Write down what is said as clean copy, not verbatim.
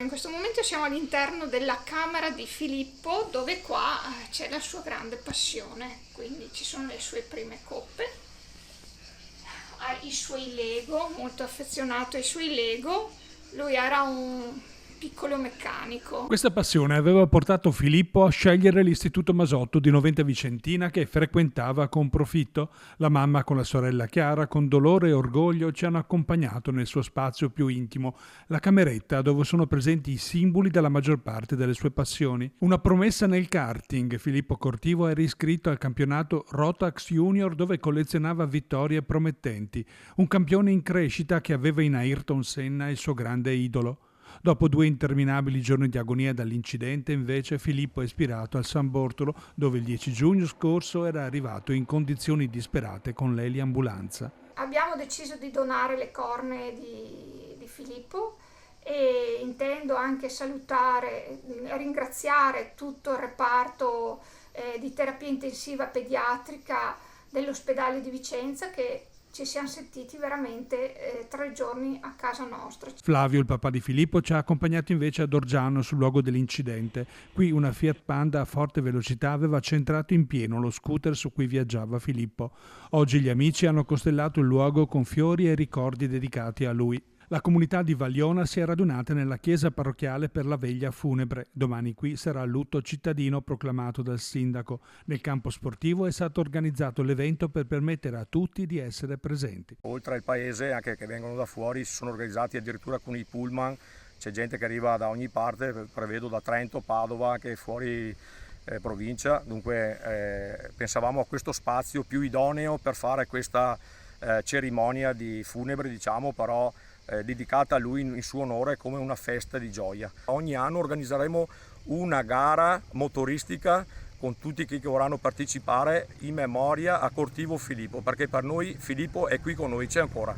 in questo momento siamo all'interno della camera di Filippo, dove qua c'è la sua grande passione, quindi ci sono le sue prime coppe, ha i suoi Lego, molto affezionato ai suoi Lego. Lui era un piccolo meccanico. Questa passione aveva portato Filippo a scegliere l'Istituto Masotto di Noventa Vicentina, che frequentava con profitto. La mamma con la sorella Chiara, con dolore e orgoglio, ci hanno accompagnato nel suo spazio più intimo, la cameretta dove sono presenti i simboli della maggior parte delle sue passioni. Una promessa nel karting, Filippo Cortivo era iscritto al campionato Rotax Junior, dove collezionava vittorie promettenti, un campione in crescita che aveva in Ayrton Senna il suo grande idolo. Dopo 2 interminabili giorni di agonia dall'incidente, invece, Filippo è ispirato al San Bortolo, dove il 10 giugno scorso era arrivato in condizioni disperate con l'eliambulanza. Abbiamo deciso di donare le cornee di Filippo e intendo anche salutare, ringraziare tutto il reparto di terapia intensiva pediatrica dell'ospedale di Vicenza, che ci siamo sentiti veramente 3 giorni a casa nostra. Flavio, il papà di Filippo, ci ha accompagnato invece ad Orgiano, sul luogo dell'incidente. Qui una Fiat Panda a forte velocità aveva centrato in pieno lo scooter su cui viaggiava Filippo. Oggi gli amici hanno costellato il luogo con fiori e ricordi dedicati a lui. La comunità di Valiona si è radunata nella chiesa parrocchiale per la veglia funebre. Domani qui sarà il lutto cittadino proclamato dal sindaco. Nel campo sportivo è stato organizzato l'evento per permettere a tutti di essere presenti. Oltre al paese, anche che vengono da fuori, si sono organizzati addirittura con i pullman. C'è gente che arriva da ogni parte, prevedo da Trento, Padova, anche fuori provincia. Dunque pensavamo a questo spazio più idoneo per fare questa cerimonia di funebre, diciamo, però dedicata a lui in suo onore come una festa di gioia. Ogni anno organizzeremo una gara motoristica con tutti che vorranno partecipare in memoria a Cortivo Filippo, perché per noi Filippo è qui con noi, c'è ancora.